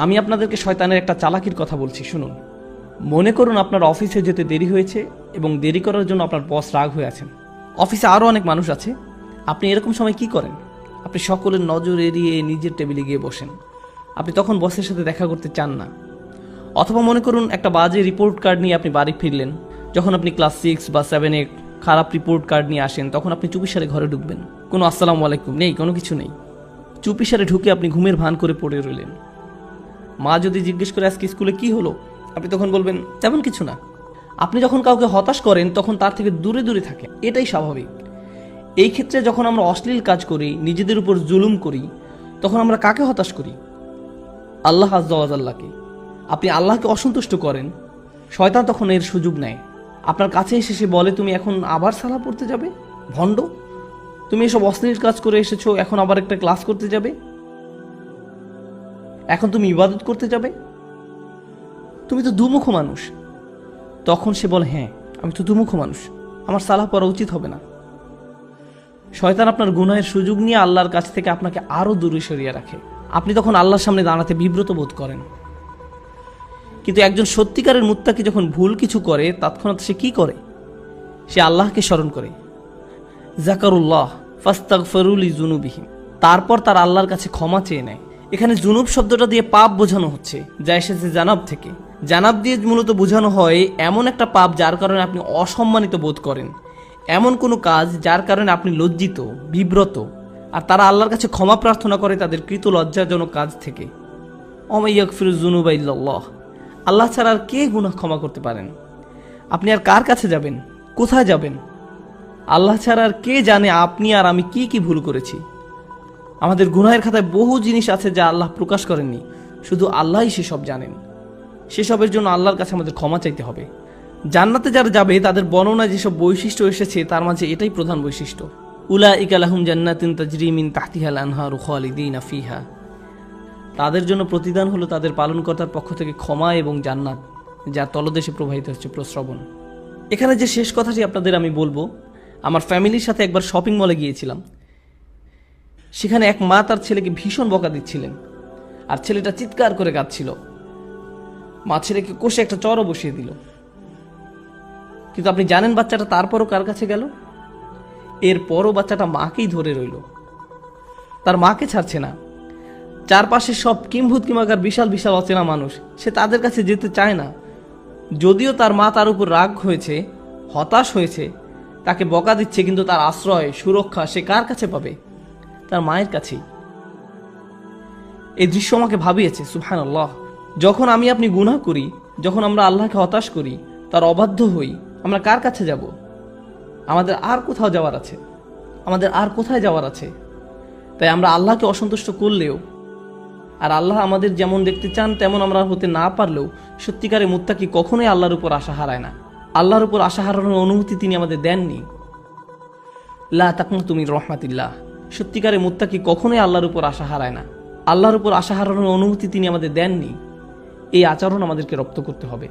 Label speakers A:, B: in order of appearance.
A: আমি আপনাদেরকে শয়তানের একটা চালাকির কথা বলছি, শুনুন। মনে করুন আপনার অফিসে যেতে দেরি হয়েছে এবং দেরি করার জন্য আপনার বস রাগ হয়ে আছেন। অফিসে আরও অনেক মানুষ আছে। আপনি এরকম সময় কি করেন? আপনি সকলের নজর এড়িয়ে নিজের টেবিলে গিয়ে বসেন। আপনি তখন বসের সাথে দেখা করতে চান না। অথবা মনে করুন একটা বাজে রিপোর্ট কার্ড নিয়ে আপনি বাড়ি ফিরলেন। যখন আপনি ক্লাস 6 বা 7-এ খারাপ রিপোর্ট কার্ড নিয়ে আসেন, তখন আপনি চুপিসারে ঘরে ঢুকবেন। কোনো আসসালামু আলাইকুম নেই, কোনো কিছু নেই। চুপিসারে ঢুকে আপনি ঘুমের ভান করে পড়ে রইলেন। মা যদি জিজ্ঞেস করে আজকে স্কুলে কি হলো, আপনি তখন বলবেন তেমন কিছু না। আপনি যখন কাউকে হতাশ করেন তখন তার থেকে দূরে দূরে থাকেন, এটাই স্বাভাবিক। এই ক্ষেত্রে যখন আমরা অশ্লীল কাজ করি, নিজেদের উপর জুলুম করি, তখন আমরা কাকে হতাশ করি? আল্লাহ আজ্জা ওয়া জাল্লাকে। আপনি আল্লাহকে অসন্তুষ্ট করেন, শয়তান তখন এর সুযোগ নেয়। আপনার কাছে এসে সে বলে, তুমি এখন আবার সালাহ পড়তে যাবে? ভণ্ড, তুমি এসব অশ্লীল কাজ করে এসেছো, এখন আবার একটা ক্লাস করতে যাবে? এখন তুমি ইবাদত করতে যাবে? তুমি তো দুমুখ মানুষ। তখন সে বলে, হ্যাঁ আমি তো দুমুখ মানুষ, আমার সালাহ পড়া উচিত হবে না। শয়তান আপনার গুনাহের সুযোগ নিয়ে আল্লাহর কাছ থেকে আপনাকে আরো দূরে সরিয়ে রাখে। আপনি তখন আল্লাহর সামনে দাঁড়াতে বিব্রত বোধ করেন। কিন্তু একজন সত্যিকারের মুত্তাকি যখন ভুল কিছু করে, তৎক্ষণাৎ সে কি করে? সে আল্লাহকে স্মরণ করে, যাকারুল্লাহ ফাস্তাগফিরু লিযুনুবিহিম, তারপর তার আল্লাহর কাছে ক্ষমা চেয়ে নেয়। এখানে জুনুব শব্দটা দিয়ে পাপ বোঝানো হচ্ছে, যা এসেছে জানাব থেকে। জানাব দিয়ে মূলত বোঝানো হয় এমন একটা পাপ যার কারণে আপনি অসম্মানিত বোধ করেন, এমন কোনো কাজ যার কারণে আপনি লজ্জিত, বিব্রত, আর তারা আল্লাহর কাছে ক্ষমা প্রার্থনা করে তাদের কৃত লজ্জাজনক কাজ থেকে। ওয়া ইয়াগফিরুয যুনুবা ইল্লাল্লাহ, আল্লাহ ছাড়া আর কে গুনাহ ক্ষমা করতে পারেন? আপনি আর কার কাছে যাবেন? কোথায় যাবেন? আল্লাহ ছাড়া আর কে জানে আপনি আর আমি কি কি ভুল করেছি? আমাদের গুনাহের খাতায় বহু জিনিস আছে যা আল্লাহ প্রকাশ করেননি, শুধু আল্লাহই সেসব জানেন। সেসবের জন্য আল্লাহর কাছে আমাদের ক্ষমা চাইতে হবে। জান্নাতে যারা যাবে তাদের বর্ণনায় যেসব বৈশিষ্ট্য এসেছে তার মাঝে এটাই প্রধান বৈশিষ্ট্য। উলাইকা লাহুম জান্নাতুন তাজরি মিন তাহতিহাল আনহারু খালিদিনা ফিহা, তাদের জন্য প্রতিদান হলো তাদের পালনকর্তার পক্ষ থেকে ক্ষমা এবং জান্নাত, যার তলদেশে প্রবাহিত হচ্ছে প্রস্রবণ। এখানে যে শেষ কথাটি আপনাদের আমি বলবো, আমার ফ্যামিলির সাথে একবার শপিং মলে গিয়েছিলাম। সেখানে এক মা তার ছেলেকে ভীষণ বকা দিচ্ছিলেন, আর ছেলেটা চিৎকার করে কাঁদছিল। মা ছেলেকে কষে একটা চড়ও বসিয়ে দিল। কিন্তু আপনি জানেন বাচ্চাটা তারপরও কার কাছে গেল? এরপরও বাচ্চাটা মাকেই ধরে রইল, তার মাকে ছাড়ছে না। চারপাশে সব কিম্ভূত কিমাকার বিশাল বিশাল অচেনা মানুষ, সে তাদের কাছে যেতে চায় না। যদিও তার মা তার উপর রাগ হয়েছে, হতাশ হয়েছে, তাকে বকা দিচ্ছে, কিন্তু তার আশ্রয় সুরক্ষা সে কার কাছে পাবে? তার মায়ের কাছেই। এই দৃশ্য আমাকে ভাবিয়েছে, সুবহানাল্লাহ। যখন আমি আপনি গুনাহ করি, যখন আমরা আল্লাহকে হতাশ করি, তার অবাধ্য হই, আমরা কার কাছে যাব? আমাদের আর কোথাও যাওয়ার আছে? আমাদের আর কোথায় যাওয়ার আছে? তাই আমরা আল্লাহকে অসন্তুষ্ট করলেও, আর আল্লাহ আমাদের যেমন দেখতে চান তেমন আমরা হতে না পারলেও, সত্যিকারের মুত্তাকি কখনোই আল্লাহর উপর আশা হারায় না। আল্লাহর উপর আশা হারানোর অনুমতি তিনি আমাদের দেননি। লা তাকনাতু মির রাহমাতিল্লাহ, সত্যিকারের মুত্তাকি কখনোই আল্লাহর উপর আশা হারায় না। আল্লাহর উপর আশা হারানোর অনুমতি তিনি আমাদের দেননি। এই আচরণ আমাদেরকে রপ্ত করতে হবে।